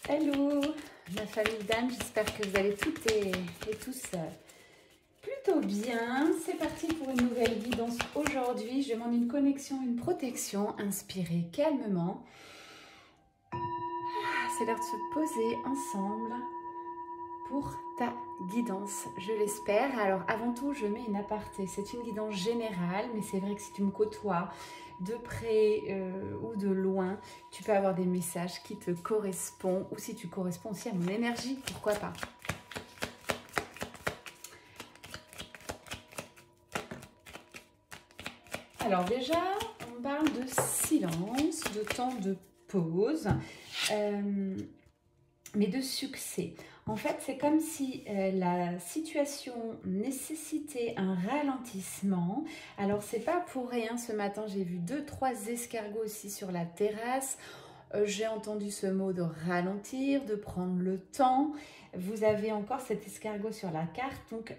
Hello, ma famille d'âmes, j'espère que vous allez toutes et tous plutôt bien. C'est parti pour une nouvelle guidance aujourd'hui. Je demande une connexion, une protection. Inspirez calmement. C'est l'heure de se poser ensemble pour ta guidance, je l'espère. Alors avant tout, je mets une aparté. C'est une guidance générale, mais c'est vrai que si tu me côtoies de près ou de loin, tu peux avoir des messages qui te correspondent, ou si tu corresponds aussi à mon énergie, pourquoi pas. Alors déjà, on parle de silence, de temps de pause, mais de succès. En fait, c'est comme si la situation nécessitait un ralentissement. Alors, c'est pas pour rien. Ce matin, j'ai vu 2-3 escargots aussi sur la terrasse. J'ai entendu ce mot de ralentir, de prendre le temps. Vous avez encore cet escargot sur la carte, donc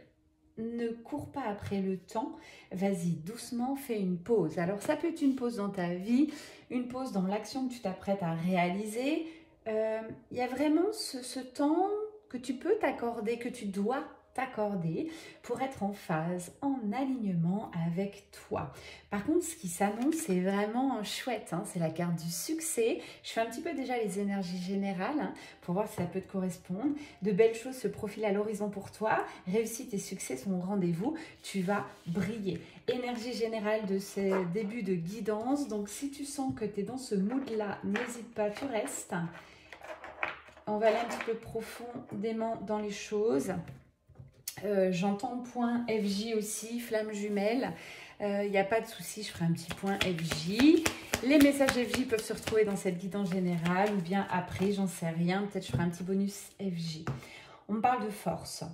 ne cours pas après le temps. Vas-y, doucement, fais une pause. Alors, ça peut être une pause dans ta vie, une pause dans l'action que tu t'apprêtes à réaliser. Il y a vraiment ce temps que tu peux t'accorder, que tu dois t'accorder pour être en phase, en alignement avec toi. Par contre, ce qui s'annonce, c'est vraiment chouette, hein, c'est la carte du succès. Je fais un petit peu déjà les énergies générales hein, pour voir si ça peut te correspondre. De belles choses se profilent à l'horizon pour toi. Réussite et succès sont au rendez-vous. Tu vas briller. Énergie générale de ces débuts de guidance. Donc, si tu sens que tu es dans ce mood-là, n'hésite pas, tu restes. On va aller un petit peu profondément dans les choses. J'entends point FJ aussi, flamme jumelle. Il n'y a pas de souci, je ferai un petit point FJ. Les messages FJ peuvent se retrouver dans cette guidance générale ou bien après, j'en sais rien. Peut-être je ferai un petit bonus FJ. On me parle de force.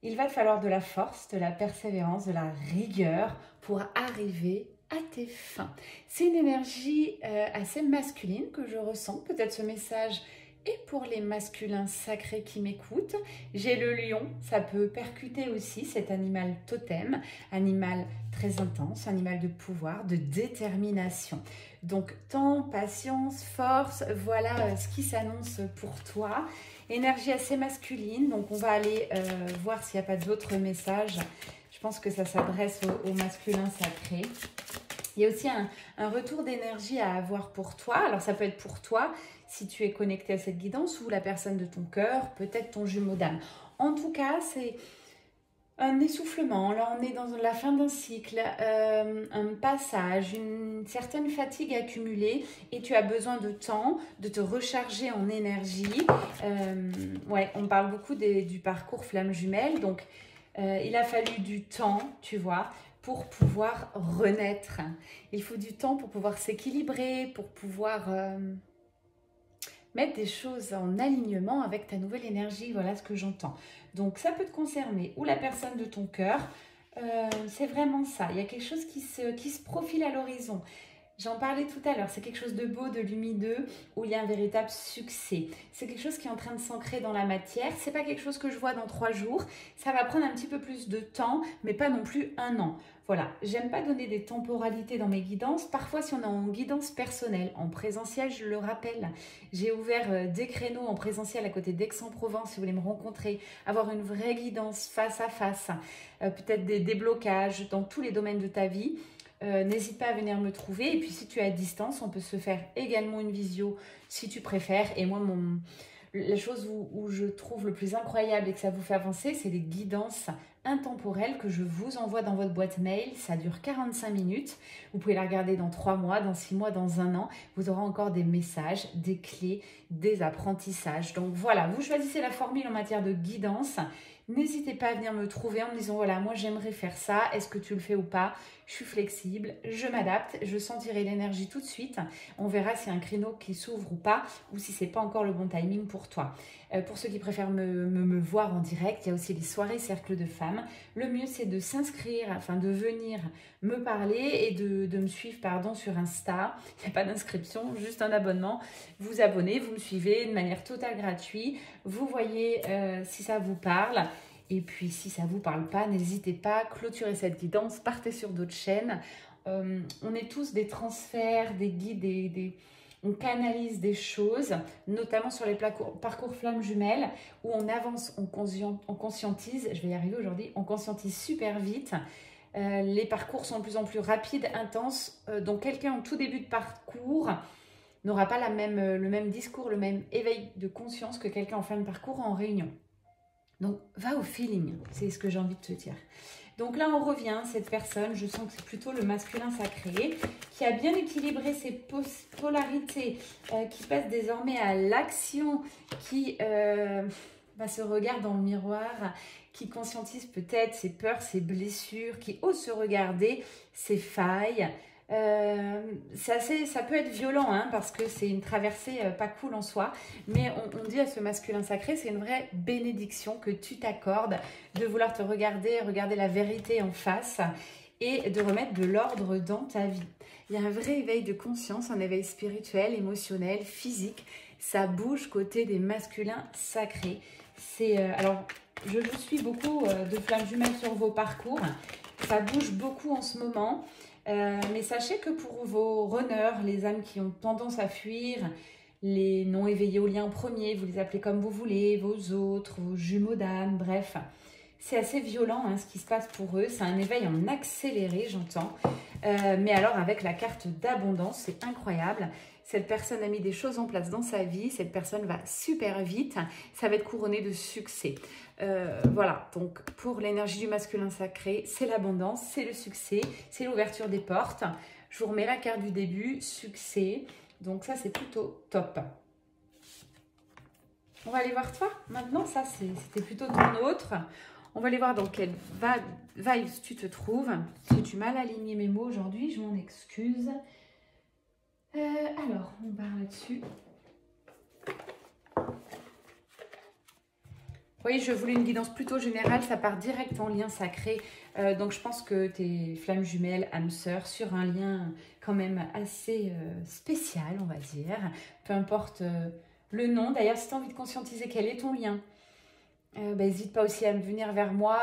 Il va te falloir de la force, de la persévérance, de la rigueur pour arriver à tes fins. C'est une énergie assez masculine que je ressens. Peut-être ce message et pour les masculins sacrés qui m'écoutent, j'ai le lion, ça peut percuter aussi cet animal totem, animal très intense, animal de pouvoir, de détermination. Donc temps, patience, force, voilà ce qui s'annonce pour toi. Énergie assez masculine, donc on va aller voir s'il n'y a pas d'autres messages. Je pense que ça s'adresse aux masculins sacrés. Il y a aussi un retour d'énergie à avoir pour toi. Alors ça peut être pour toi si tu es connecté à cette guidance ou la personne de ton cœur, peut-être ton jumeau d'âme. En tout cas, c'est un essoufflement. Là, on est dans la fin d'un cycle, un passage, une certaine fatigue accumulée et tu as besoin de temps, de te recharger en énergie. Ouais, on parle beaucoup du parcours flamme jumelle. Donc, il a fallu du temps, tu vois, pour pouvoir renaître. Il faut du temps pour pouvoir s'équilibrer, pour pouvoir mettre des choses en alignement avec ta nouvelle énergie. Voilà ce que j'entends. Donc, ça peut te concerner ou la personne de ton cœur. C'est vraiment ça. Il y a quelque chose qui se profile à l'horizon. J'en parlais tout à l'heure, c'est quelque chose de beau, de lumineux, où il y a un véritable succès. C'est quelque chose qui est en train de s'ancrer dans la matière. C'est pas quelque chose que je vois dans 3 jours. Ça va prendre un petit peu plus de temps, mais pas non plus 1 an. Voilà, j'aime pas donner des temporalités dans mes guidances. Parfois, si on est en guidance personnelle, en présentiel, je le rappelle, j'ai ouvert des créneaux en présentiel à côté d'Aix-en-Provence, si vous voulez me rencontrer, avoir une vraie guidance face à face, peut-être des déblocages dans tous les domaines de ta vie. N'hésite pas à venir me trouver. Et puis si tu es à distance, on peut se faire également une visio si tu préfères. Et moi, la chose où je trouve le plus incroyable et que ça vous fait avancer, c'est les guidances intemporelles que je vous envoie dans votre boîte mail. Ça dure 45 minutes. Vous pouvez la regarder dans 3 mois, dans 6 mois, dans 1 an. Vous aurez encore des messages, des clés, des apprentissages. Donc voilà, vous choisissez la formule en matière de guidance. N'hésitez pas à venir me trouver en me disant voilà, moi j'aimerais faire ça, est-ce que tu le fais ou pas? Je suis flexible, je m'adapte, je sentirai l'énergie tout de suite. On verra s'il y a un créneau qui s'ouvre ou pas, ou si c'est pas encore le bon timing pour toi. Pour ceux qui préfèrent me voir en direct, il y a aussi les soirées cercle de femmes. Le mieux c'est de s'inscrire, afin de venir me parler et de me suivre sur Insta. Il n'y a pas d'inscription, juste un abonnement. Vous abonnez, vous me suivez de manière totale gratuite. Vous voyez si ça vous parle. Et puis, si ça ne vous parle pas, n'hésitez pas à clôturer cette guidance. Partez sur d'autres chaînes. On est tous des transferts, des guides, on canalise des choses, notamment sur les parcours flammes jumelles, où on avance, on conscientise, je vais y arriver aujourd'hui, on conscientise super vite. Les parcours sont de plus en plus rapides, intenses, donc quelqu'un en tout début de parcours n'aura pas le même discours, le même éveil de conscience que quelqu'un en fin de parcours en réunion. Donc, va au feeling, c'est ce que j'ai envie de te dire. Donc là, on revient, cette personne, je sens que c'est plutôt le masculin sacré, qui a bien équilibré ses polarités, qui passe désormais à l'action, qui se regarde dans le miroir, qui conscientise peut-être ses peurs, ses blessures, qui ose se regarder, ses failles. Ça peut être violent hein, parce que c'est une traversée pas cool en soi, mais on dit à ce masculin sacré, c'est une vraie bénédiction que tu t'accordes de vouloir te regarder la vérité en face et de remettre de l'ordre dans ta vie. Il y a un vrai éveil de conscience, un éveil spirituel, émotionnel, physique. Ça bouge côté des masculins sacrés. Alors, je suis beaucoup de flammes jumelles sur vos parcours. Ça bouge beaucoup en ce moment. Mais sachez que pour vos runners, les âmes qui ont tendance à fuir, les non éveillés au lien premier, vous les appelez comme vous voulez, vos autres, vos jumeaux d'âme, bref. C'est assez violent hein, ce qui se passe pour eux. C'est un éveil en accéléré, j'entends. Mais alors avec la carte d'abondance, c'est incroyable. Cette personne a mis des choses en place dans sa vie. Cette personne va super vite. Ça va être couronné de succès. Voilà, donc pour l'énergie du masculin sacré, c'est l'abondance, c'est le succès, c'est l'ouverture des portes. Je vous remets la carte du début, succès. Donc ça, c'est plutôt top. On va aller voir toi. Maintenant, ça, c'était plutôt ton autre. On va aller voir dans quelle vibe tu te trouves. J'ai du mal à aligner mes mots aujourd'hui, je m'en excuse. Alors, on part là-dessus. Oui, je voulais une guidance plutôt générale, ça part direct en lien sacré. Donc, je pense que tes flammes jumelles, âmes sœurs, sur un lien quand même assez spécial, on va dire. Peu importe le nom. D'ailleurs, si tu as envie de conscientiser quel est ton lien, n'hésite pas aussi à me venir vers moi.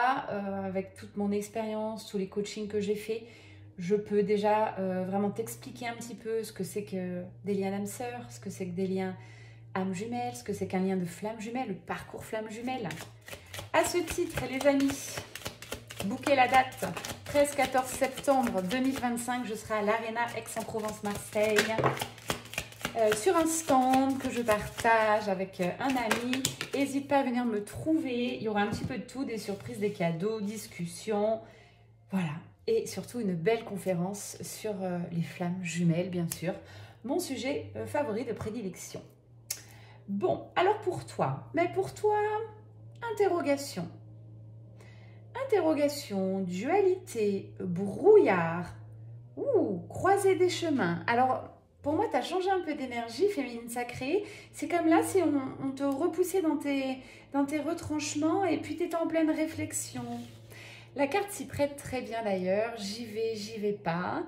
Avec toute mon expérience, tous les coachings que j'ai faits, je peux déjà vraiment t'expliquer un petit peu ce que c'est que des liens d'âmes sœurs, ce que c'est que des liens âmes jumelles, ce que c'est qu'un lien de flamme jumelle, le parcours flamme jumelle. À ce titre, les amis, booker la date 13-14 septembre 2025, je serai à l'Arena Aix-en-Provence-Marseille sur un stand que je partage avec un ami. N'hésite pas à venir me trouver, il y aura un petit peu de tout, des surprises, des cadeaux, discussions, voilà. Et surtout une belle conférence sur les flammes jumelles, bien sûr, mon sujet favori de prédilection. Bon, alors pour toi, interrogation. Interrogation, dualité, brouillard, croisée des chemins. Alors, pour moi, tu as changé un peu d'énergie féminine sacrée. C'est comme là, si on te repoussait dans tes retranchements et puis tu étais en pleine réflexion. La carte s'y prête très bien d'ailleurs, j'y vais pas.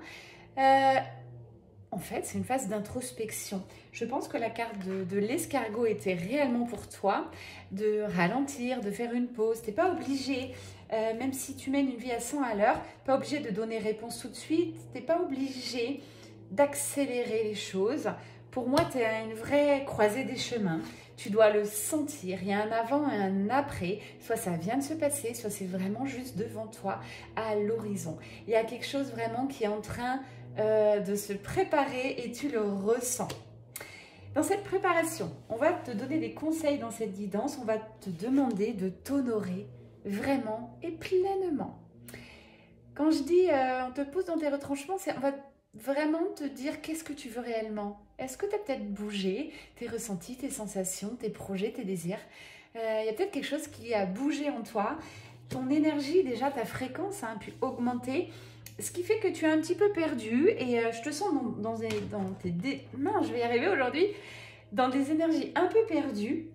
En fait, c'est une phase d'introspection. Je pense que la carte de l'escargot était réellement pour toi, de ralentir, de faire une pause. Tu n'es pas obligé, même si tu mènes une vie à 100 à l'heure, pas obligé de donner réponse tout de suite. Tu n'es pas obligé d'accélérer les choses. Pour moi, tu es à une vraie croisée des chemins. Tu dois le sentir. Il y a un avant et un après. Soit ça vient de se passer, soit c'est vraiment juste devant toi, à l'horizon. Il y a quelque chose vraiment qui est en train de se préparer et tu le ressens. Dans cette préparation, on va te donner des conseils dans cette guidance. On va te demander de t'honorer vraiment et pleinement. Quand je dis on te pousse dans tes retranchements, on va vraiment te dire qu'est-ce que tu veux réellement. Est-ce que tu as peut-être bougé tes ressentis, tes sensations, tes projets, tes désirs? Il y a peut-être quelque chose qui a bougé en toi. Ton énergie, déjà, ta fréquence a pu augmenter, ce qui fait que tu es un petit peu perdu et je te sens dans je vais y arriver aujourd'hui, dans des énergies un peu perdues.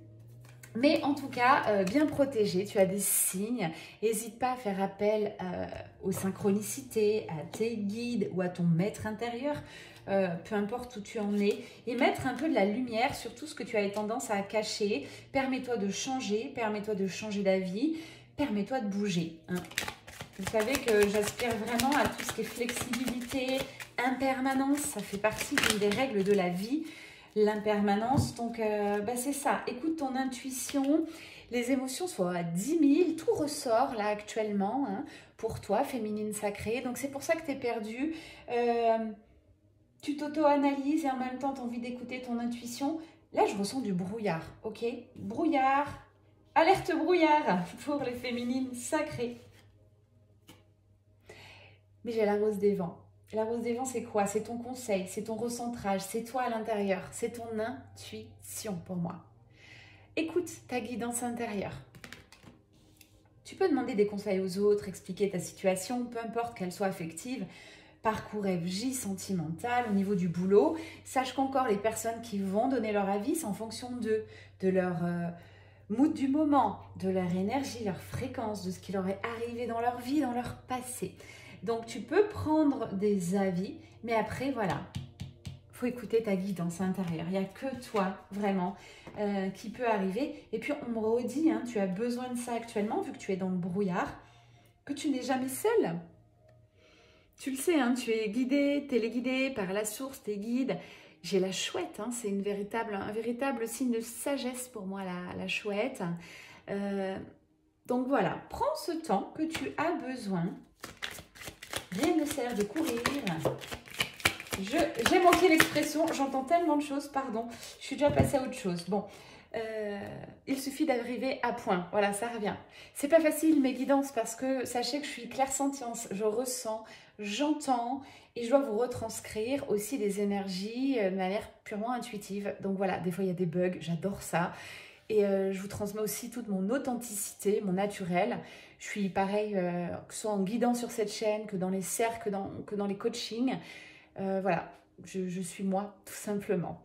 Mais en tout cas, bien protégé, tu as des signes. N'hésite pas à faire appel aux synchronicités, à tes guides ou à ton maître intérieur, peu importe où tu en es, et mettre un peu de la lumière sur tout ce que tu as tendance à cacher. Permets-toi de changer d'avis, permets-toi de bouger. Hein. Vous savez que j'aspire vraiment à tout ce qui est flexibilité, impermanence, ça fait partie d'une des règles de la vie. l'impermanence. Donc, c'est ça. Écoute ton intuition. Les émotions sont à 10 000. Tout ressort là actuellement hein, pour toi, féminine sacrée. Donc, c'est pour ça que tu es perdue. Tu t'auto-analyses et en même temps, tu as envie d'écouter ton intuition. Là, je ressens du brouillard, ok? Brouillard, alerte brouillard pour les féminines sacrées. Mais j'ai la rose des vents. La rose des vents, c'est quoi? C'est ton conseil, c'est ton recentrage, c'est toi à l'intérieur, c'est ton intuition pour moi. Écoute ta guidance intérieure. Tu peux demander des conseils aux autres, expliquer ta situation, peu importe qu'elle soit affective, parcours FJ, sentimental, au niveau du boulot. Sache qu'encore les personnes qui vont donner leur avis, c'est en fonction de leur mood du moment, de leur énergie, leur fréquence, de ce qui leur est arrivé dans leur vie, dans leur passé. Donc tu peux prendre des avis, mais après voilà, il faut écouter ta guidance intérieure. Il n'y a que toi vraiment qui peut arriver. Et puis on me redit, hein, tu as besoin de ça actuellement, vu que tu es dans le brouillard, que tu n'es jamais seule. Tu le sais, hein, tu es guidée, téléguidée par la source, tes guides. J'ai la chouette, hein, c'est un véritable signe de sagesse pour moi, la chouette. Donc voilà, prends ce temps que tu as besoin. Rien ne sert de courir. J'ai manqué l'expression, j'entends tellement de choses, pardon. Je suis déjà passée à autre chose. Bon, il suffit d'arriver à point. Voilà, ça revient. C'est pas facile mes guidances parce que sachez que je suis clairsentience. Je ressens, j'entends et je dois vous retranscrire aussi des énergies de manière purement intuitive. Donc voilà, des fois il y a des bugs, j'adore ça. Et je vous transmets aussi toute mon authenticité, mon naturel. Je suis pareil, que ce soit en guidant sur cette chaîne, que dans les cercles, que dans les coachings. Voilà, je suis moi, tout simplement.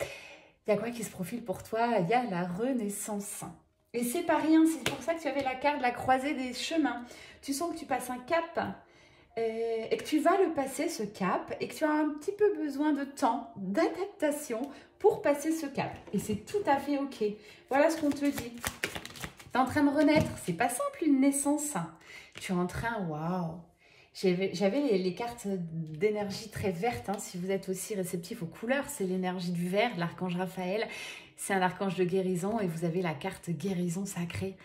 Il y a quoi qui se profile pour toi? Il y a la renaissance. Et c'est pas rien, c'est pour ça que tu avais la carte de la croisée des chemins. Tu sens que tu passes un cap et que tu vas le passer, ce cap, et que tu as un petit peu besoin de temps, d'adaptation pour passer ce cap. Et c'est tout à fait OK. Voilà ce qu'on te dit. Tu es en train de renaître. C'est pas simple une naissance. Tu es en train, waouh. J'avais les cartes d'énergie très vertes, hein, si vous êtes aussi réceptif aux couleurs, c'est l'énergie du vert, l'archange Raphaël, c'est un archange de guérison et vous avez la carte guérison sacrée.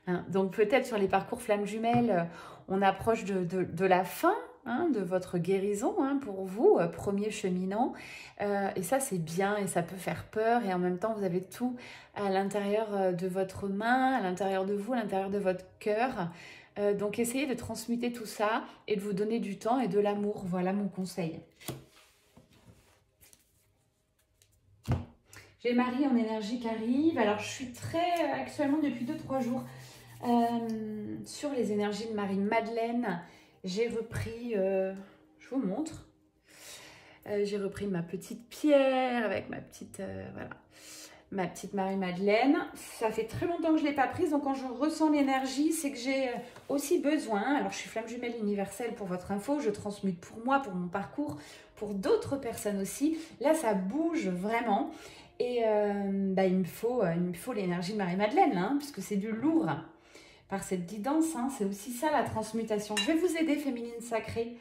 Hein. Donc peut-être sur les parcours flammes jumelles, on approche de la fin hein, de votre guérison hein, pour vous, premier cheminant, et ça c'est bien et ça peut faire peur et en même temps vous avez tout à l'intérieur de votre main, à l'intérieur de vous, à l'intérieur de votre cœur. Donc essayez de transmuter tout ça et de vous donner du temps et de l'amour. Voilà mon conseil. J'ai Marie en énergie qui arrive. Alors je suis actuellement depuis 2-3 jours sur les énergies de Marie-Madeleine. J'ai repris, je vous montre. J'ai repris ma petite pierre avec ma petite, voilà. Ma petite Marie-Madeleine, ça fait très longtemps que je ne l'ai pas prise, donc quand je ressens l'énergie, c'est que j'ai aussi besoin, alors je suis flamme jumelle universelle pour votre info, je transmute pour moi, pour mon parcours, pour d'autres personnes aussi, là ça bouge vraiment, et il me faut l'énergie de Marie-Madeleine, hein, puisque c'est du lourd, par cette guidance, hein, c'est aussi ça la transmutation. Je vais vous aider, féminine sacrée.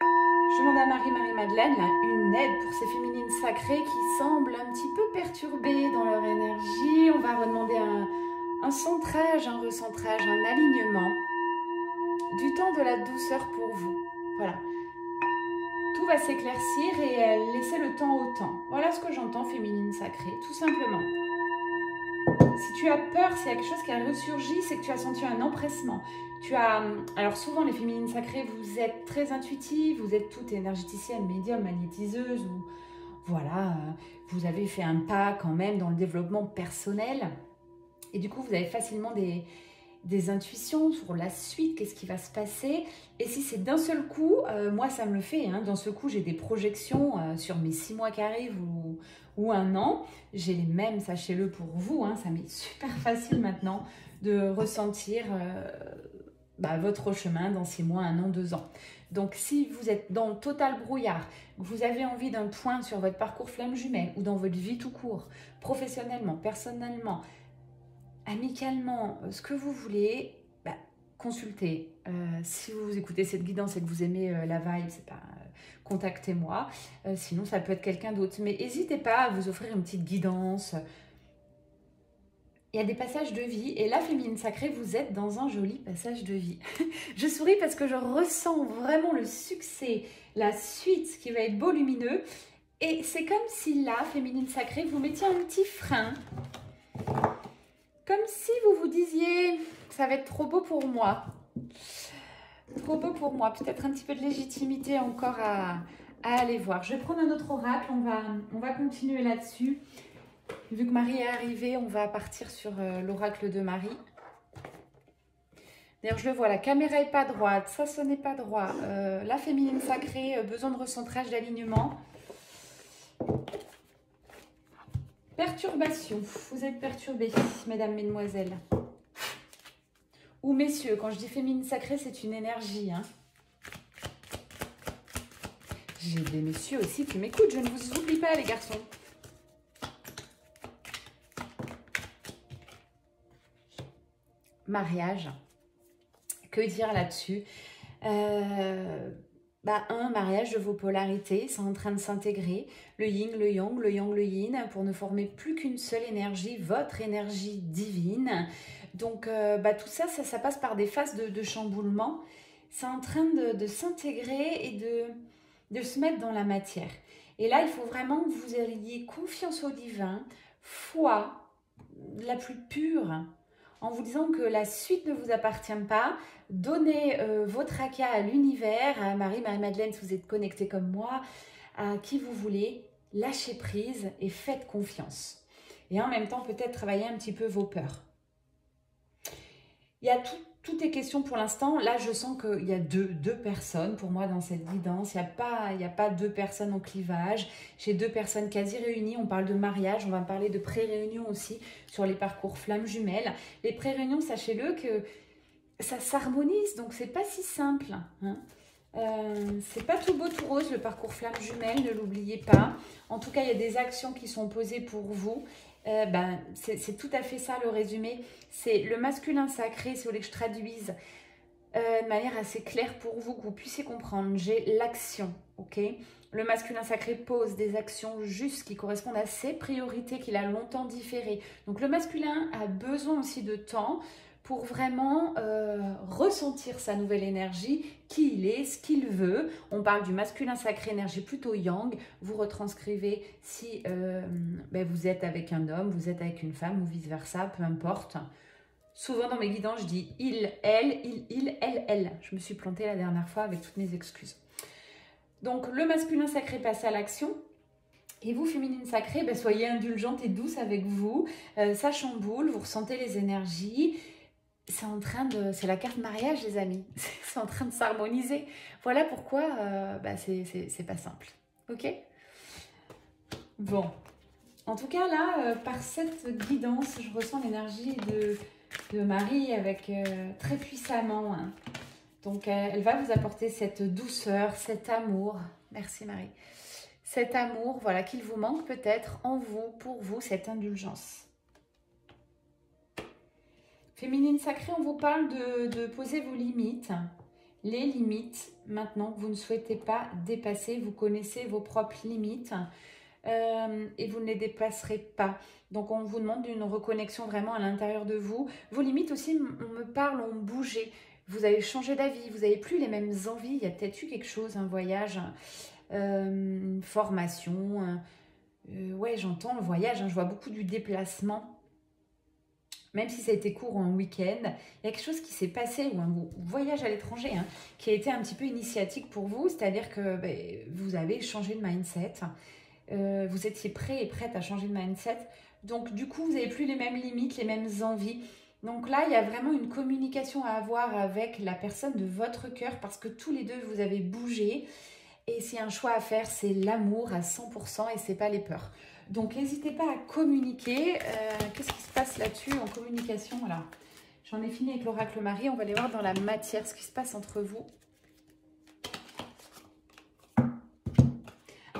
Je demande à Marie-Madeleine une aide pour ces féminines sacrées qui semblent un petit peu perturbées dans leur énergie. On va redemander un centrage, un recentrage, un alignement. Du temps de la douceur pour vous. Voilà. Tout va s'éclaircir et laissez le temps au temps. Voilà ce que j'entends, féminine sacrée, tout simplement. Si tu as peur, s'il y a quelque chose qui a ressurgi, c'est que tu as senti un empressement. Alors souvent les féminines sacrées, vous êtes très intuitives, vous êtes toutes énergéticiennes, médium, magnétiseuses, ou voilà, vous avez fait un pas quand même dans le développement personnel. Et du coup, vous avez facilement des intuitions sur la suite, qu'est-ce qui va se passer. Et si c'est d'un seul coup, moi ça me le fait, hein, d'un seul coup j'ai des projections sur mes 6 mois qui arrivent ou un an. J'ai les mêmes, sachez-le pour vous, hein, ça m'est super facile maintenant de ressentir votre chemin dans 6 mois, 1 an, 2 ans. Donc si vous êtes dans le total brouillard, que vous avez envie d'un point sur votre parcours flamme jumelle ou dans votre vie tout court, professionnellement, personnellement, amicalement, ce que vous voulez, consultez. Si vous écoutez cette guidance et que vous aimez la vibe, c'est pas contactez-moi. Sinon, ça peut être quelqu'un d'autre. Mais n'hésitez pas à vous offrir une petite guidance. Il y a des passages de vie et là, Féminine Sacrée, vous êtes dans un joli passage de vie. Je souris parce que je ressens vraiment le succès, la suite qui va être beau, lumineux. Et c'est comme si là, Féminine Sacrée, vous mettiez un petit frein. Comme si vous vous disiez, ça va être trop beau pour moi. Trop beau pour moi. Peut-être un petit peu de légitimité encore à aller voir. Je vais prendre un autre oracle, on va continuer là-dessus. Vu que Marie est arrivée, on va partir sur l'oracle de Marie. D'ailleurs, je le vois, la caméra n'est pas droite, ça, ce n'est pas droit. La Féminine Sacrée, besoin de recentrage, d'alignement. Perturbation. Vous êtes perturbés, mesdames, mesdemoiselles. Ou messieurs, quand je dis Féminine Sacrée, c'est une énergie. Hein. J'ai des messieurs aussi qui m'écoutent, je ne vous oublie pas, les garçons. Mariage, que dire là-dessus? Un mariage de vos polarités, c'est en train de s'intégrer, le yin, le yang, le yang, le yin, pour ne former plus qu'une seule énergie, votre énergie divine. Donc tout ça, ça passe par des phases de chamboulement, c'est en train de s'intégrer et de se mettre dans la matière. Et là, il faut vraiment que vous ayez confiance au divin, foi la plus pure, en vous disant que la suite ne vous appartient pas. Donnez votre ACA à l'univers, à Marie-Madeleine, si vous êtes connecté comme moi, à qui vous voulez, lâchez prise et faites confiance. Et en même temps, peut-être travailler un petit peu vos peurs. Il y a tout est question pour l'instant. Là, je sens qu'il y a deux personnes pour moi dans cette guidance. Il n'y a pas deux personnes en clivage. J'ai deux personnes quasi réunies. On parle de mariage, on va parler de pré-réunion aussi sur les parcours flammes jumelles. Les pré-réunions, sachez-le que ça s'harmonise, donc c'est pas si simple. Hein. C'est pas tout beau, tout rose le parcours flammes jumelles, ne l'oubliez pas. En tout cas, il y a des actions qui sont posées pour vous. C'est tout à fait ça le résumé. C'est le masculin sacré, si vous voulez que je traduise de manière assez claire pour vous, que vous puissiez comprendre. J'ai l'action, ok? Le masculin sacré pose des actions justes qui correspondent à ses priorités qu'il a longtemps différées. Donc le masculin a besoin aussi de temps pour vraiment ressentir sa nouvelle énergie, qui il est, ce qu'il veut. On parle du masculin sacré, énergie plutôt yang. Vous retranscrivez si vous êtes avec un homme, vous êtes avec une femme ou vice-versa, peu importe. Souvent dans mes guidances, je dis il, elle. Je me suis plantée la dernière fois avec toutes mes excuses. Donc le masculin sacré passe à l'action. Et vous, féminine sacrée, soyez indulgente et douce avec vous. Ça chamboule, vous ressentez les énergies. C'est la carte mariage, les amis. C'est en train de s'harmoniser. Voilà pourquoi c'est pas simple. Ok? Bon. En tout cas, là, par cette guidance, je ressens l'énergie de Marie avec très puissamment. Hein. Donc, elle va vous apporter cette douceur, cet amour. Merci, Marie. Cet amour, voilà, qu'il vous manque peut-être en vous, pour vous, cette indulgence. Féminine sacrée, on vous parle de poser vos limites. Les limites, maintenant, que vous ne souhaitez pas dépasser. Vous connaissez vos propres limites et vous ne les dépasserez pas. Donc, on vous demande une reconnexion vraiment à l'intérieur de vous. Vos limites aussi, on me parle, ont bougé. Vous avez changé d'avis, vous n'avez plus les mêmes envies. Il y a peut-être eu quelque chose, un voyage, une formation. Ouais, j'entends le voyage, hein, je vois beaucoup du déplacement. Même si ça a été court ou un week-end, il y a quelque chose qui s'est passé, ou un voyage à l'étranger, hein, qui a été un petit peu initiatique pour vous, c'est-à-dire que vous avez changé de mindset, vous étiez prêt et prête à changer de mindset, donc du coup, vous n'avez plus les mêmes limites, les mêmes envies. Donc là, il y a vraiment une communication à avoir avec la personne de votre cœur, parce que tous les deux, vous avez bougé, et s'il y a un choix à faire, c'est l'amour à 100% et c'est pas les peurs. Donc, n'hésitez pas à communiquer. Qu'est-ce qui se passe là-dessus en communication? Voilà. J'en ai fini avec l'oracle Marie. On va aller voir dans la matière ce qui se passe entre vous.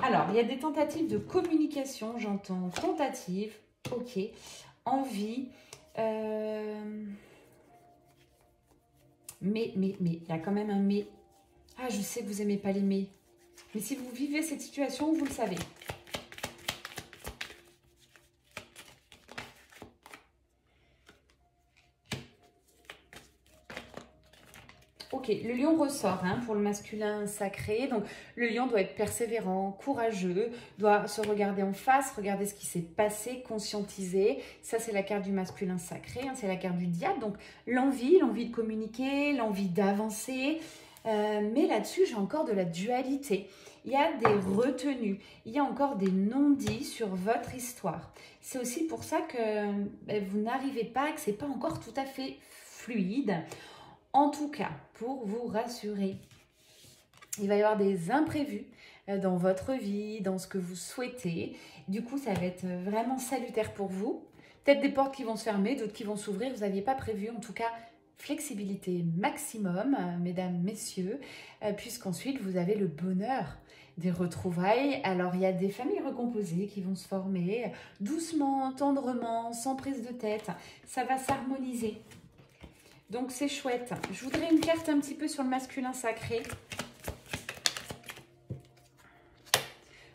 Alors, il y a des tentatives de communication. J'entends tentative. Ok. Envie. Mais. Il y a quand même un mais. Ah, je sais que vous n'aimez pas les mais. Mais si vous vivez cette situation, vous le savez. Ok, le lion ressort hein, pour le masculin sacré. Donc, le lion doit être persévérant, courageux, doit se regarder en face, regarder ce qui s'est passé, conscientiser. Ça, c'est la carte du masculin sacré, hein, c'est la carte du diable. Donc, l'envie de communiquer, l'envie d'avancer. Mais là-dessus, j'ai encore de la dualité. Il y a des retenues, il y a encore des non-dits sur votre histoire. C'est aussi pour ça que vous n'arrivez pas, que ce n'est pas encore tout à fait fluide. En tout cas, pour vous rassurer, il va y avoir des imprévus dans votre vie, dans ce que vous souhaitez. Du coup, ça va être vraiment salutaire pour vous. Peut-être des portes qui vont se fermer, d'autres qui vont s'ouvrir. Vous n'aviez pas prévu. En tout cas, flexibilité maximum, mesdames, messieurs, puisqu'ensuite, vous avez le bonheur des retrouvailles. Alors, il y a des familles recomposées qui vont se former doucement, tendrement, sans prise de tête. Ça va s'harmoniser. Donc, c'est chouette. Je voudrais une carte un petit peu sur le masculin sacré.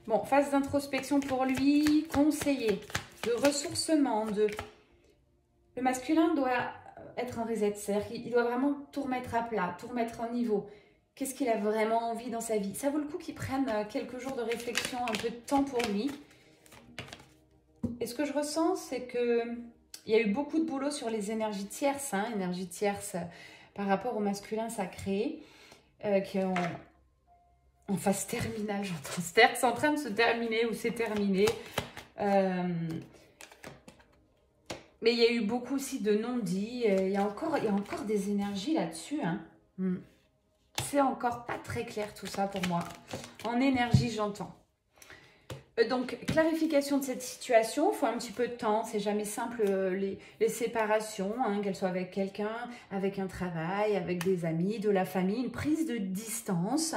Bon, phase d'introspection pour lui, conseiller, de ressourcement. Le masculin doit être un reset, c'est-à-dire qu'il doit vraiment tout remettre à plat, tout remettre en niveau. Qu'est-ce qu'il a vraiment envie dans sa vie? Ça vaut le coup qu'il prenne quelques jours de réflexion, un peu de temps pour lui. Et ce que je ressens, c'est que il y a eu beaucoup de boulot sur les énergies tierces, hein, énergies tierces par rapport au masculin sacré, qui est en phase terminale, j'entends. C'est-à-dire que c'est en train de se terminer ou c'est terminé. Mais il y a eu beaucoup aussi de non-dits. Il y a encore des énergies là-dessus. Hein. C'est encore pas très clair tout ça pour moi. En énergie, j'entends. Donc, clarification de cette situation, il faut un petit peu de temps, c'est jamais simple les séparations, hein, qu'elles soient avec quelqu'un, avec un travail, avec des amis, de la famille, une prise de distance.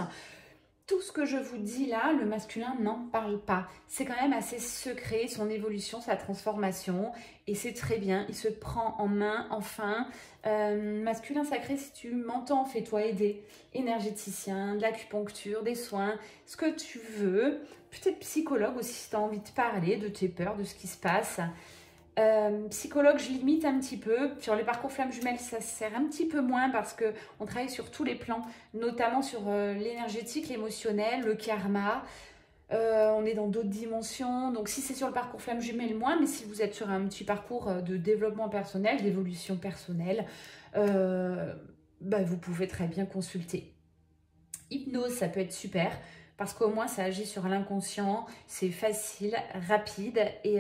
Tout ce que je vous dis là, le masculin n'en parle pas. C'est quand même assez secret, son évolution, sa transformation, et c'est très bien, il se prend en main, enfin. Masculin sacré, si tu m'entends, fais-toi aider. Énergéticien, de l'acupuncture, des soins, ce que tu veux. Peut-être psychologue aussi si tu as envie de parler de tes peurs, de ce qui se passe. Psychologue, je limite un petit peu. Sur les parcours flammes jumelles, ça sert un petit peu moins parce qu'on travaille sur tous les plans, notamment sur l'énergétique, l'émotionnel, le karma. On est dans d'autres dimensions. Donc, si c'est sur le parcours flammes jumelles, moins. Mais si vous êtes sur un petit parcours de développement personnel, d'évolution personnelle, vous pouvez très bien consulter. Hypnose, ça peut être super. Parce qu'au moins, ça agit sur l'inconscient, c'est facile, rapide et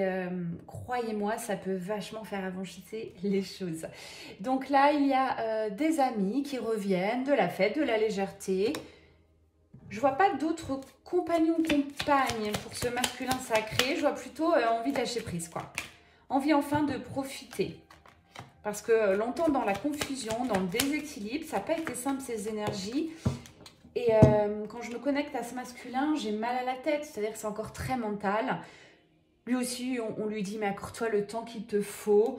croyez-moi, ça peut vachement faire avancer les choses. Donc là, il y a des amis qui reviennent, de la fête, de la légèreté. Je vois pas d'autres compagnons, compagnes pour ce masculin sacré. Je vois plutôt envie de lâcher prise, quoi. Envie enfin de profiter. Parce que longtemps dans la confusion, dans le déséquilibre, ça n'a pas été simple ces énergies. Et quand je me connecte à ce masculin, j'ai mal à la tête, c'est-à-dire que c'est encore très mental. Lui aussi, on lui dit, mais accorde-toi le temps qu'il te faut.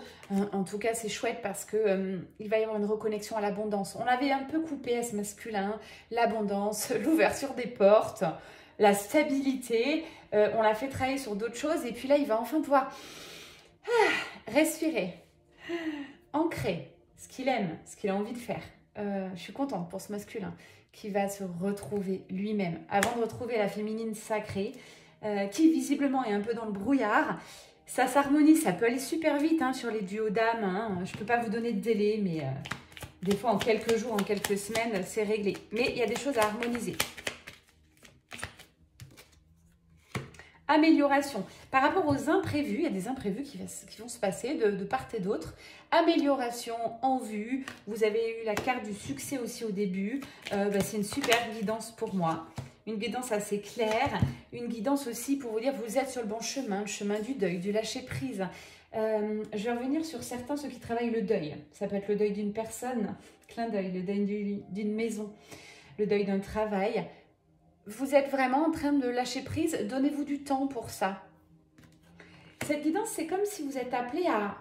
En tout cas, c'est chouette parce que il va y avoir une reconnexion à l'abondance. On l'avait un peu coupé à ce masculin, l'abondance, l'ouverture des portes, la stabilité. On l'a fait travailler sur d'autres choses. Et puis là, il va enfin pouvoir respirer, ancrer ce qu'il aime, ce qu'il a envie de faire. Je suis contente pour ce masculin qui va se retrouver lui-même avant de retrouver la féminine sacrée qui visiblement est un peu dans le brouillard. Ça s'harmonise, ça peut aller super vite hein, sur les duos d'âmes. Hein. Je ne peux pas vous donner de délai, mais des fois en quelques jours, en quelques semaines, c'est réglé. Mais il y a des choses à harmoniser. Amélioration. Par rapport aux imprévus, il y a des imprévus qui vont se passer de part et d'autre. Amélioration en vue. Vous avez eu la carte du succès aussi au début. C'est une super guidance pour moi. Une guidance assez claire. Une guidance aussi pour vous dire que vous êtes sur le bon chemin, le chemin du deuil, du lâcher prise. Je vais revenir sur certains, ceux qui travaillent le deuil. Ça peut être le deuil d'une personne, clin d'œil, le deuil d'une maison, le deuil d'un travail. Vous êtes vraiment en train de lâcher prise, donnez-vous du temps pour ça. Cette guidance, c'est comme si vous êtes appelé à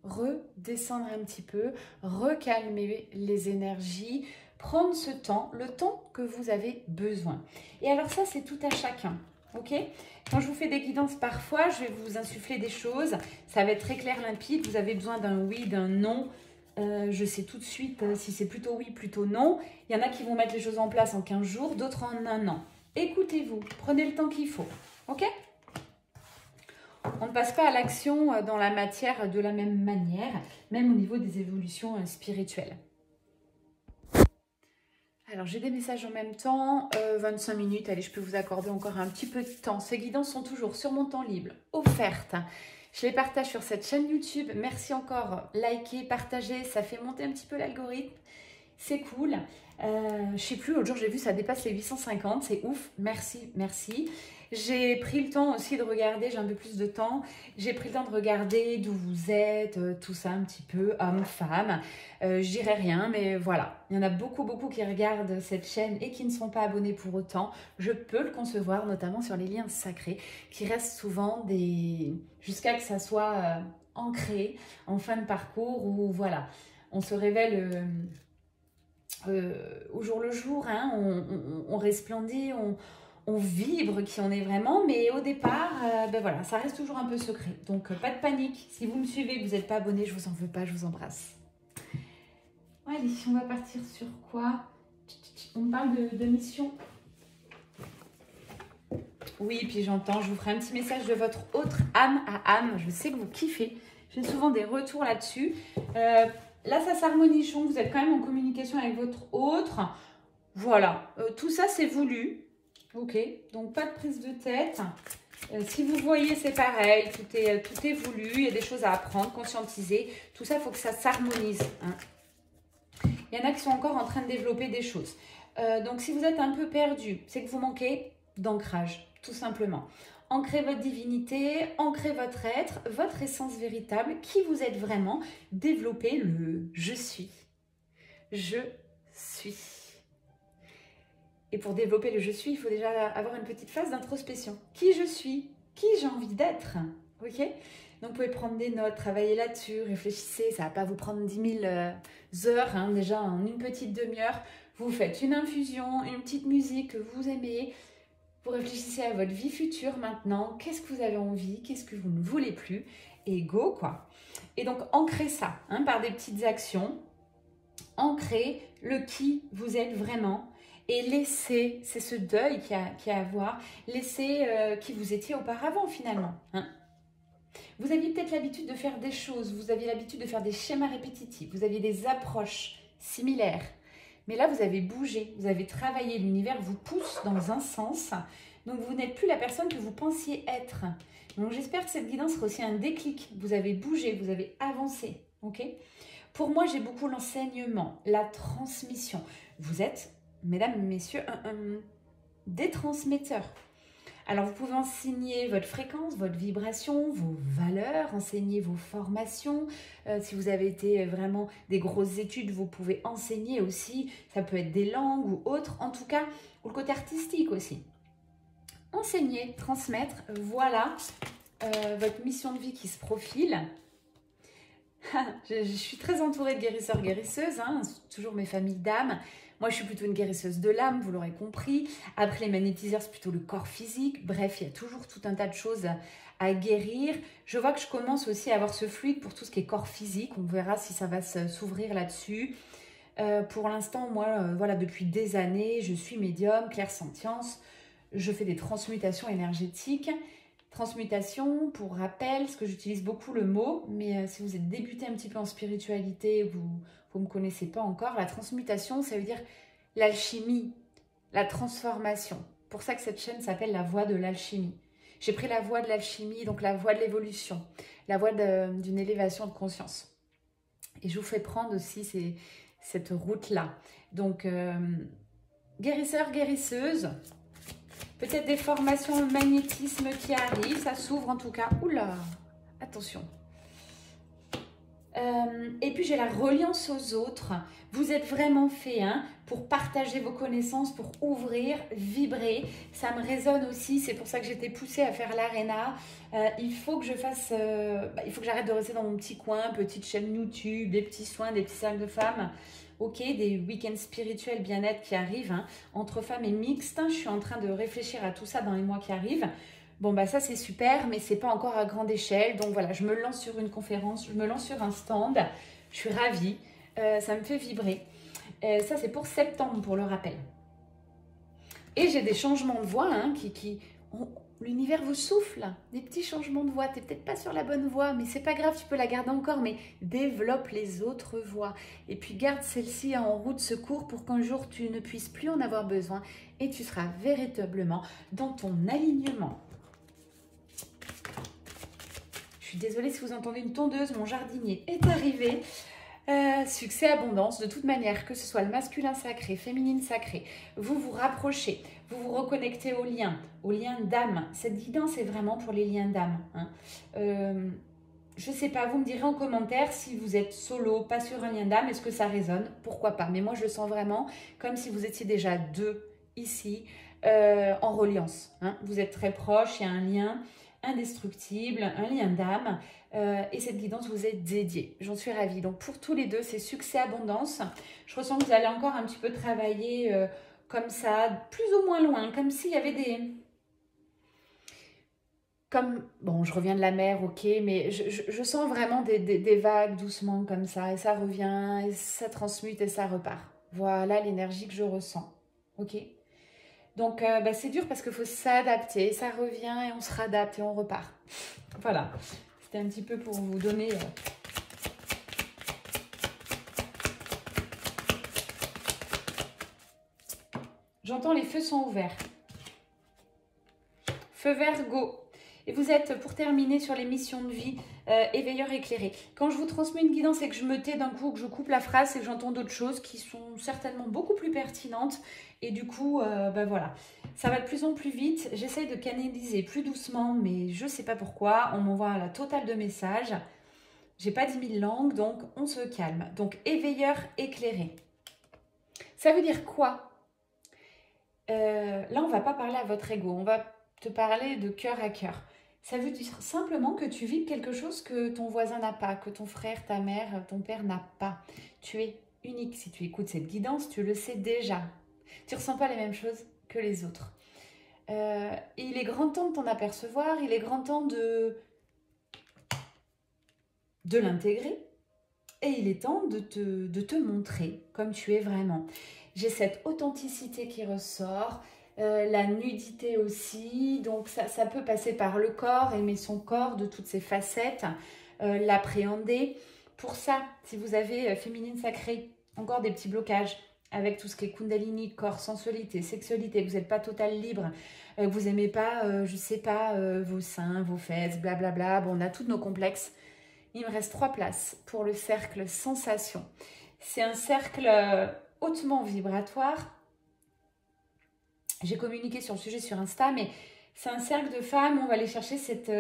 redescendre un petit peu, recalmer les énergies, prendre ce temps, le temps que vous avez besoin. Et alors ça, c'est tout à chacun. Ok? Quand je vous fais des guidances, parfois, je vais vous insuffler des choses. Ça va être très clair, limpide. Vous avez besoin d'un oui, d'un non. Je sais tout de suite si c'est plutôt oui, plutôt non. Il y en a qui vont mettre les choses en place en 15 jours, d'autres en un an. Écoutez-vous, prenez le temps qu'il faut. Ok? On ne passe pas à l'action dans la matière de la même manière, même au niveau des évolutions spirituelles. Alors, j'ai des messages en même temps, 25 minutes, allez, je peux vous accorder encore un petit peu de temps. Ces guidances sont toujours sur mon temps libre, offertes. Je les partage sur cette chaîne YouTube. Merci encore, likez, partagez, ça fait monter un petit peu l'algorithme. C'est cool. Je ne sais plus, l'autre jour j'ai vu ça dépasse les 850, c'est ouf, merci, merci. J'ai pris le temps aussi de regarder, j'ai un peu plus de temps, j'ai pris le temps de regarder d'où vous êtes, tout ça un petit peu, hommes, femmes. Je dirais rien, mais voilà. Il y en a beaucoup qui regardent cette chaîne et qui ne sont pas abonnés pour autant. Je peux le concevoir, notamment sur les liens sacrés, qui restent souvent des... jusqu'à que ça soit ancré en fin de parcours, où voilà, on se révèle... au jour le jour, hein, on resplendit, on vibre qui on est vraiment, mais au départ, ben voilà, ça reste toujours un peu secret. Donc, pas de panique. Si vous me suivez, que vous n'êtes pas abonné, je vous en veux pas, je vous embrasse. Allez, on va partir sur quoi? On parle de mission. Oui, puis j'entends, je vous ferai un petit message de votre autre âme à âme. Je sais que vous kiffez. J'ai souvent des retours là-dessus. Là, ça s'harmonise, vous êtes quand même en communication avec votre autre. Voilà, tout ça, c'est voulu. Ok, donc pas de prise de tête. Si vous voyez, c'est pareil, tout est voulu. Il y a des choses à apprendre, conscientiser. Tout ça, il faut que ça s'harmonise. Hein. Il y en a qui sont encore en train de développer des choses. Donc, si vous êtes un peu perdu, c'est que vous manquez d'ancrage, tout simplement. Ancrez votre divinité, ancrez votre être, votre essence véritable, qui vous êtes vraiment. Développez le « je suis ». Je suis. Et pour développer le « je suis », il faut déjà avoir une petite phase d'introspection. Qui je suis? Qui j'ai envie d'être? Ok? Donc, vous pouvez prendre des notes, travailler là-dessus, réfléchissez. Ça ne va pas vous prendre 10 000 heures, hein, déjà en une petite demi-heure. Vous faites une infusion, une petite musique que vous aimez. Vous réfléchissez à votre vie future maintenant. Qu'est-ce que vous avez envie? Qu'est-ce que vous ne voulez plus? Et go, quoi. Et donc, ancrez ça hein, par des petites actions. Ancrez le qui vous êtes vraiment. Et laissez, c'est ce deuil qu'il y a à voir, laissez qui vous étiez auparavant finalement. Hein. Vous aviez peut-être l'habitude de faire des choses, vous aviez l'habitude de faire des schémas répétitifs, vous aviez des approches similaires. Mais là, vous avez bougé, vous avez travaillé, l'univers vous pousse dans un sens. Donc, vous n'êtes plus la personne que vous pensiez être. Donc, j'espère que cette guidance sera aussi un déclic. Vous avez bougé, vous avez avancé. Ok? Pour moi, j'ai beaucoup l'enseignement, la transmission. Vous êtes, mesdames, messieurs, des transmetteurs. Alors, vous pouvez enseigner votre fréquence, votre vibration, vos valeurs, enseigner vos formations. Si vous avez été vraiment des grosses études, vous pouvez enseigner aussi. Ça peut être des langues ou autres, en tout cas, ou le côté artistique aussi. Enseigner, transmettre, voilà votre mission de vie qui se profile. Je suis très entourée de guérisseurs, guérisseuses, hein, toujours mes familles d'âmes. Moi, je suis plutôt une guérisseuse de l'âme, vous l'aurez compris. Après, les magnétiseurs, c'est plutôt le corps physique. Bref, il y a toujours tout un tas de choses à guérir. Je vois que je commence aussi à avoir ce fluide pour tout ce qui est corps physique. On verra si ça va s'ouvrir là-dessus. Pour l'instant, moi, voilà, depuis des années, je suis médium, clairsentience. Je fais des transmutations énergétiques. Transmutation, pour rappel, parce que j'utilise beaucoup le mot, mais si vous êtes débuté un petit peu en spiritualité, vous ne me connaissez pas encore, la transmutation, ça veut dire l'alchimie, la transformation. Pour ça que cette chaîne s'appelle la voie de l'alchimie. J'ai pris la voie de l'alchimie, donc la voie de l'évolution, la voie d'une élévation de conscience. Et je vous fais prendre aussi cette route-là. Donc, guérisseurs, guérisseuses, peut-être des formations au magnétisme qui arrivent, ça s'ouvre en tout cas. Oula, attention. Et puis j'ai la reliance aux autres. Vous êtes vraiment fait hein, pour partager vos connaissances, pour ouvrir, vibrer. Ça me résonne aussi, c'est pour ça que j'étais poussée à faire l'Arena. Il faut que je fasse, il faut que j'arrête de rester dans mon petit coin, petite chaîne YouTube, des petits soins, des petits cercles de femmes. ok, des week-ends spirituels bien-être qui arrivent, hein, entre femmes et mixtes. Je suis en train de réfléchir à tout ça dans les mois qui arrivent. Bon, bah ça c'est super, mais c'est pas encore à grande échelle. Donc voilà, je me lance sur une conférence, je me lance sur un stand. Je suis ravie, ça me fait vibrer. Ça c'est pour septembre, pour le rappel. Et j'ai des changements de voix, hein, l'univers vous souffle, des petits changements de voix. Tu n'es peut-être pas sur la bonne voie, mais c'est pas grave, tu peux la garder encore, mais développe les autres voix. Et puis garde celle-ci en roue de secours pour qu'un jour tu ne puisses plus en avoir besoin et tu seras véritablement dans ton alignement. Je suis désolée si vous entendez une tondeuse, mon jardinier est arrivé. Succès, abondance, de toute manière, que ce soit le masculin sacré, féminine sacrée, vous vous rapprochez, vous vous reconnectez aux liens d'âme. Cette guidance est vraiment pour les liens d'âme. Hein. Je ne sais pas, vous me direz en commentaire si vous êtes solo, pas sur un lien d'âme, est-ce que ça résonne? Pourquoi pas? Mais moi, je le sens vraiment comme si vous étiez déjà deux ici, en reliance. Hein. Vous êtes très proches, il y a un lien indestructible, un lien d'âme. Et cette guidance vous est dédiée. J'en suis ravie. Donc pour tous les deux, c'est succès, abondance. Je ressens que vous allez encore un petit peu travailler comme ça, plus ou moins loin, comme s'il y avait des... Bon, je reviens de la mer, ok, mais je sens vraiment des vagues doucement comme ça, et ça revient, et ça transmute, et ça repart. Voilà l'énergie que je ressens, ok? Donc, c'est dur parce qu'il faut s'adapter, ça revient, et on se réadapte, et on repart. Voilà. C'était un petit peu pour vous donner... J'entends les feux sont ouverts. Feu vert, go. Et vous êtes, pour terminer sur les missions de vie, éveilleur éclairé. Quand je vous transmets une guidance et que je me tais d'un coup, que je coupe la phrase, c'est que j'entends d'autres choses qui sont certainement beaucoup plus pertinentes. Et du coup, voilà. Ça va de plus en plus vite. J'essaye de canaliser plus doucement, mais je ne sais pas pourquoi. On m'envoie la totale de messages. J'ai pas 10 000 langues, donc on se calme. Donc, éveilleur éclairé. Ça veut dire quoi? Là, on va pas parler à votre ego. On va te parler de cœur à cœur. Ça veut dire simplement que tu vis quelque chose que ton voisin n'a pas, que ton frère, ta mère, ton père n'a pas. Tu es unique. Si tu écoutes cette guidance, tu le sais déjà. Tu ne ressens pas les mêmes choses que les autres. Il est grand temps de t'en apercevoir. Il est grand temps de l'intégrer. Et il est temps de te montrer comme tu es vraiment. J'ai cette authenticité qui ressort. La nudité aussi, donc ça peut passer par le corps, aimer son corps de toutes ses facettes, l'appréhender. Pour ça, si vous avez féminine sacrée, encore des petits blocages avec tout ce qui est kundalini, corps, sensualité, sexualité, vous n'êtes pas total libre, vous n'aimez pas, je ne sais pas, vos seins, vos fesses, blablabla, bon, on a tous nos complexes. Il me reste 3 places pour le cercle sensation. C'est un cercle hautement vibratoire. J'ai communiqué sur le sujet sur Insta, mais c'est un cercle de femmes où on va aller chercher cette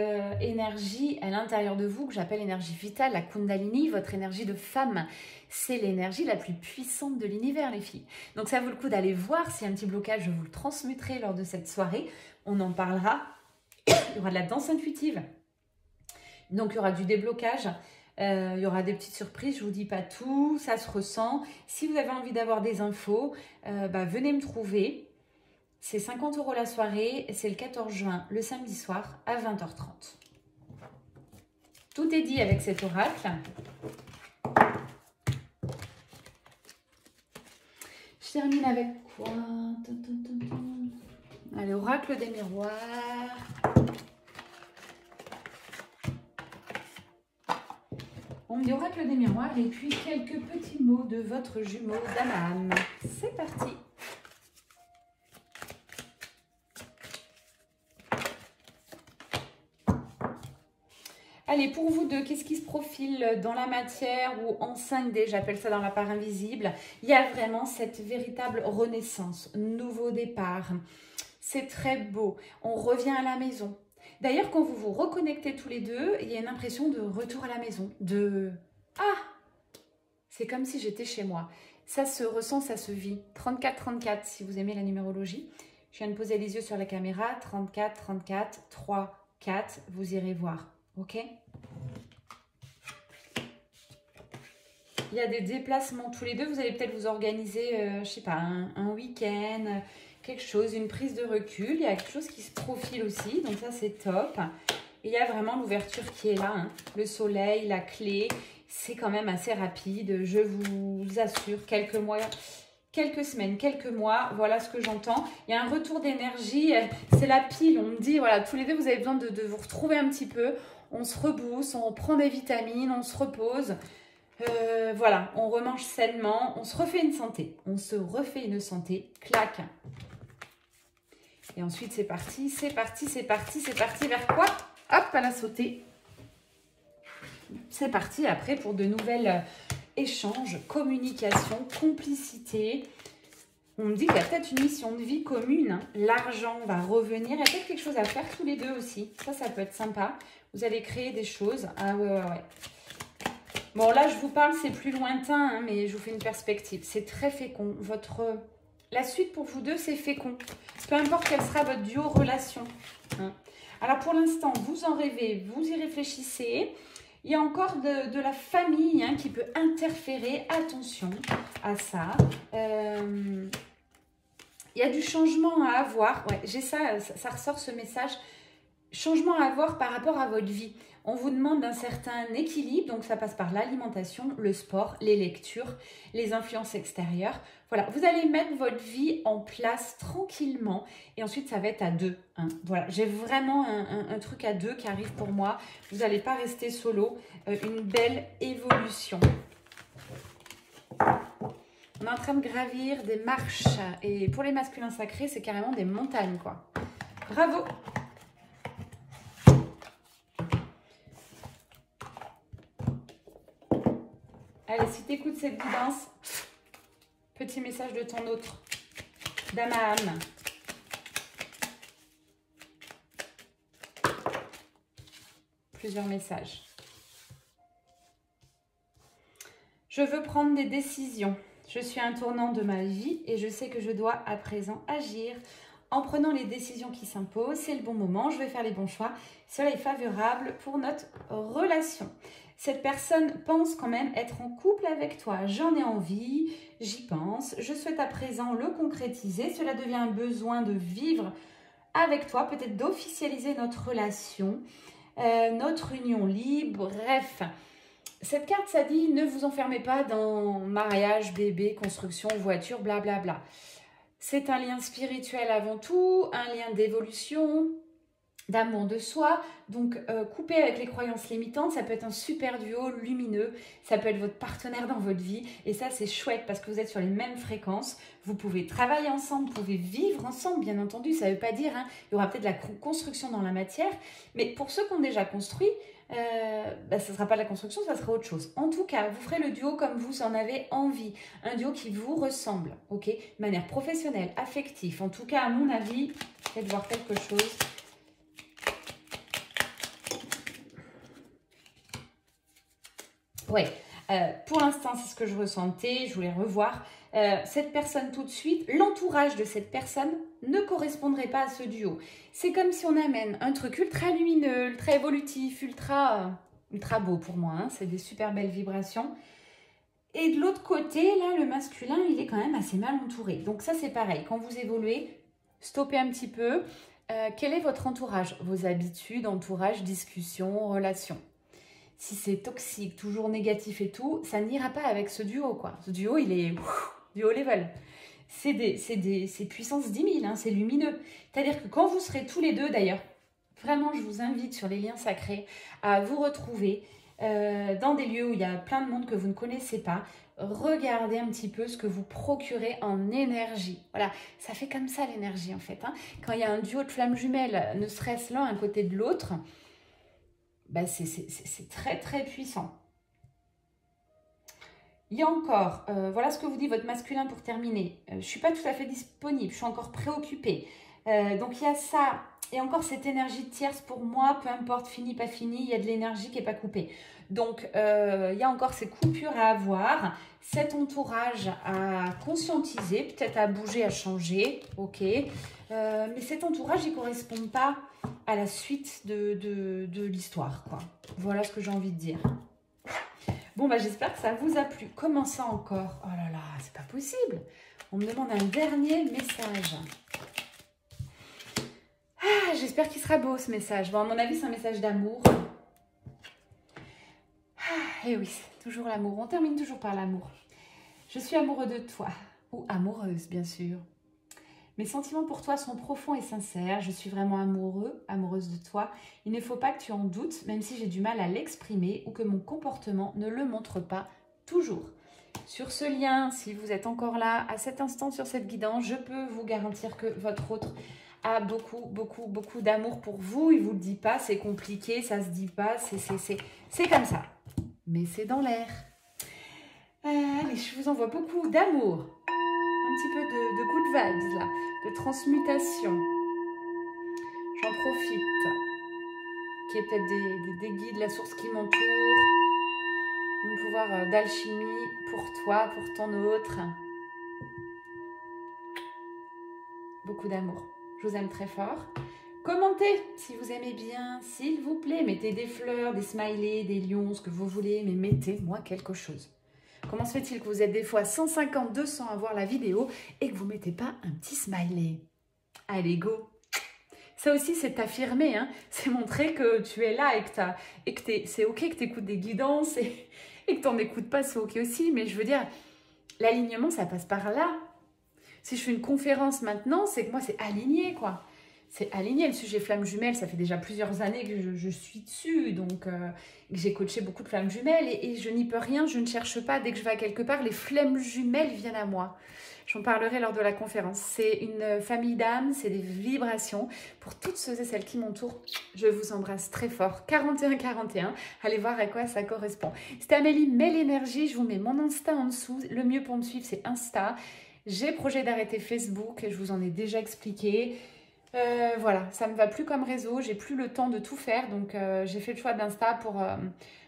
énergie à l'intérieur de vous, que j'appelle énergie vitale, la Kundalini, votre énergie de femme. C'est l'énergie la plus puissante de l'univers, les filles. Donc ça vaut le coup d'aller voir s'il y a un petit blocage, je vous le transmettrai lors de cette soirée. On en parlera. Il y aura de la danse intuitive. Donc il y aura du déblocage. Il y aura des petites surprises, je ne vous dis pas tout, ça se ressent. Si vous avez envie d'avoir des infos, venez me trouver. C'est 50 € la soirée, c'est le 14 juin, le samedi soir à 20h30. Tout est dit avec cet oracle. Je termine avec quoi? Allez, oracle des miroirs. On me dit oracle des miroirs et puis quelques petits mots de votre jumeau d'âme à âme. C'est parti. Allez, pour vous deux, qu'est-ce qui se profile dans la matière ou en 5D, j'appelle ça dans la part invisible? Il y a vraiment cette véritable renaissance, nouveau départ. C'est très beau. On revient à la maison. D'ailleurs, quand vous vous reconnectez tous les deux, il y a une impression de retour à la maison. Ah, c'est comme si j'étais chez moi. Ça se ressent, ça se vit. 34-34, si vous aimez la numérologie. Je viens de poser les yeux sur la caméra. 34-34, 3, 4, vous irez voir. Ok? Il y a des déplacements tous les deux. Vous allez peut-être vous organiser, je sais pas, un week-end, quelque chose, une prise de recul. Il y a quelque chose qui se profile aussi. Donc ça, c'est top. Et il y a vraiment l'ouverture qui est là. Hein. Le soleil, la clé. C'est quand même assez rapide. Je vous assure, quelques mois... Quelques semaines, quelques mois, voilà ce que j'entends. Il y a un retour d'énergie, c'est la pile. On me dit, voilà, tous les deux, vous avez besoin de vous retrouver un petit peu. On se rebooste, on prend des vitamines, on se repose. Voilà, on remange sainement, on se refait une santé. On se refait une santé, clac. Et ensuite, c'est parti, c'est parti, c'est parti, c'est parti. Vers quoi? Hop, elle a sauté. C'est parti après pour de nouvelles... échange, communication, complicité. On me dit qu'il y a peut-être une mission de vie commune. Hein. L'argent va revenir. Il y a peut-être quelque chose à faire tous les deux aussi. Ça peut être sympa. Vous allez créer des choses. Ah ouais. Bon, là, je vous parle, c'est plus lointain, hein, mais je vous fais une perspective. C'est très fécond. La suite pour vous deux, c'est fécond. Peu importe quel sera votre duo relation. Hein. Alors, pour l'instant, vous en rêvez, vous y réfléchissez. Il y a encore de la famille hein, qui peut interférer. Attention à ça. Il y a du changement à avoir. Ouais, j'ai ça ressort ce message. Changement à avoir par rapport à votre vie. On vous demande un certain équilibre. Donc, ça passe par l'alimentation, le sport, les lectures, les influences extérieures. Voilà, vous allez mettre votre vie en place tranquillement. Et ensuite, ça va être à deux. Hein. Voilà, j'ai vraiment un truc à deux qui arrive pour moi. Vous n'allez pas rester solo. Une belle évolution. On est en train de gravir des marches. Et pour les masculins sacrés, c'est carrément des montagnes, quoi. Bravo! Allez, si tu écoutes cette guidance, petit message de ton autre, d'âme à âme. Plusieurs messages. Je veux prendre des décisions. Je suis à un tournant de ma vie et je sais que je dois à présent agir. En prenant les décisions qui s'imposent, c'est le bon moment, je vais faire les bons choix. Cela est favorable pour notre relation. Cette personne pense quand même être en couple avec toi. J'en ai envie, j'y pense. Je souhaite à présent le concrétiser. Cela devient un besoin de vivre avec toi, peut-être d'officialiser notre relation, notre union libre. Bref, cette carte, ça dit ne vous enfermez pas dans mariage, bébé, construction, voiture, blablabla. C'est un lien spirituel avant tout, un lien d'évolution, d'amour de soi. Donc, couper avec les croyances limitantes, ça peut être un super duo lumineux. Ça peut être votre partenaire dans votre vie. Et ça, c'est chouette parce que vous êtes sur les mêmes fréquences. Vous pouvez travailler ensemble, vous pouvez vivre ensemble, bien entendu. Ça ne veut pas dire, hein, il y aura peut-être de la construction dans la matière. Mais pour ceux qui ont déjà construit, ce ne sera pas de la construction, ça sera autre chose. En tout cas, vous ferez le duo comme vous en avez envie. Un duo qui vous ressemble, ok? De manière professionnelle, affective. En tout cas, à mon avis, faites voir quelque chose. Ouais, pour l'instant, c'est ce que je ressentais. Je voulais revoir. Cette personne tout de suite, l'entourage de cette personne ne correspondrait pas à ce duo. C'est comme si on amène un truc ultra lumineux, ultra évolutif, ultra beau pour moi. Hein. C'est des super belles vibrations. Et de l'autre côté, là, le masculin, il est quand même assez mal entouré. Donc ça, c'est pareil. Quand vous évoluez, stoppez un petit peu. Quel est votre entourage? Vos habitudes, entourage, discussion, relations. Si c'est toxique, toujours négatif et tout, ça n'ira pas avec ce duo, quoi. Ce duo, il est du haut level. C'est puissance 10 000, hein, c'est lumineux. C'est-à-dire que quand vous serez tous les deux, d'ailleurs, vraiment, je vous invite sur les liens sacrés à vous retrouver dans des lieux où il y a plein de monde que vous ne connaissez pas. Regardez un petit peu ce que vous procurez en énergie. Voilà, ça fait comme ça l'énergie, en fait. Hein. Quand il y a un duo de flammes jumelles, ne serait-ce l'un à côté de l'autre, ben c'est très très puissant. Il y a encore, voilà ce que vous dit votre masculin pour terminer. Je ne suis pas tout à fait disponible, je suis encore préoccupée. Donc il y a ça, et encore cette énergie de tierce pour moi, peu importe, fini, pas fini, il y a de l'énergie qui n'est pas coupée. Donc il y a encore ces coupures à avoir, cet entourage à conscientiser, peut-être à bouger, à changer, ok. Mais cet entourage, il ne correspond pas à la suite de l'histoire, quoi. Voilà ce que j'ai envie de dire. Bon, bah, j'espère que ça vous a plu. Comment ça encore? Oh là là, c'est pas possible. On me demande un dernier message. Ah, j'espère qu'il sera beau ce message. Bon, à mon avis, c'est un message d'amour. Ah, et oui, c'est toujours l'amour. On termine toujours par l'amour. Je suis amoureux de toi. Ou amoureuse, bien sûr. Mes sentiments pour toi sont profonds et sincères. Je suis vraiment amoureuse de toi. Il ne faut pas que tu en doutes, même si j'ai du mal à l'exprimer ou que mon comportement ne le montre pas toujours. Sur ce lien, si vous êtes encore là à cet instant sur cette guidance, je peux vous garantir que votre autre a beaucoup d'amour pour vous. Il ne vous le dit pas, c'est compliqué, ça se dit pas, c'est comme ça. Mais c'est dans l'air. Allez, je vous envoie beaucoup d'amour. Un petit peu de good vibes là, de transmutation. J'en profite. Qu'il y ait peut-être des guides, la source qui m'entoure. Un pouvoir d'alchimie pour toi, pour ton autre. Beaucoup d'amour. Je vous aime très fort. Commentez si vous aimez bien, s'il vous plaît. Mettez des fleurs, des smileys, des lions, ce que vous voulez, mais mettez-moi quelque chose. Comment se fait-il que vous êtes des fois 150, 200 à voir la vidéo et que vous ne mettez pas un petit smiley? Allez, go! Ça aussi, c'est t'affirmer, hein. C'est montrer que tu es là et que c'est ok que tu écoutes des guidances et que tu n'en écoutes pas, c'est ok aussi. Mais je veux dire, l'alignement, ça passe par là. Si je fais une conférence maintenant, c'est que moi, c'est aligné, quoi. C'est aligné. Le sujet flamme jumelle, ça fait déjà plusieurs années que je suis dessus. Donc, j'ai coaché beaucoup de flammes jumelles et je n'y peux rien. Je ne cherche pas. Dès que je vais à quelque part, les flammes jumelles viennent à moi. J'en parlerai lors de la conférence. C'est une famille d'âmes, c'est des vibrations. Pour toutes ceux et celles qui m'entourent, je vous embrasse très fort. 4141, allez voir à quoi ça correspond. C'était Amélie, Mêle Énergie. Je vous mets mon Insta en dessous. Le mieux pour me suivre, c'est Insta. J'ai projet d'arrêter Facebook, je vous en ai déjà expliqué. Voilà, ça ne me va plus comme réseau, j'ai plus le temps de tout faire, donc j'ai fait le choix d'Insta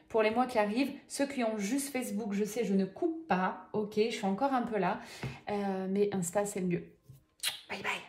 pour les mois qui arrivent. Ceux qui ont juste Facebook, je sais, je ne coupe pas, ok, je suis encore un peu là, mais Insta c'est le mieux. Bye bye.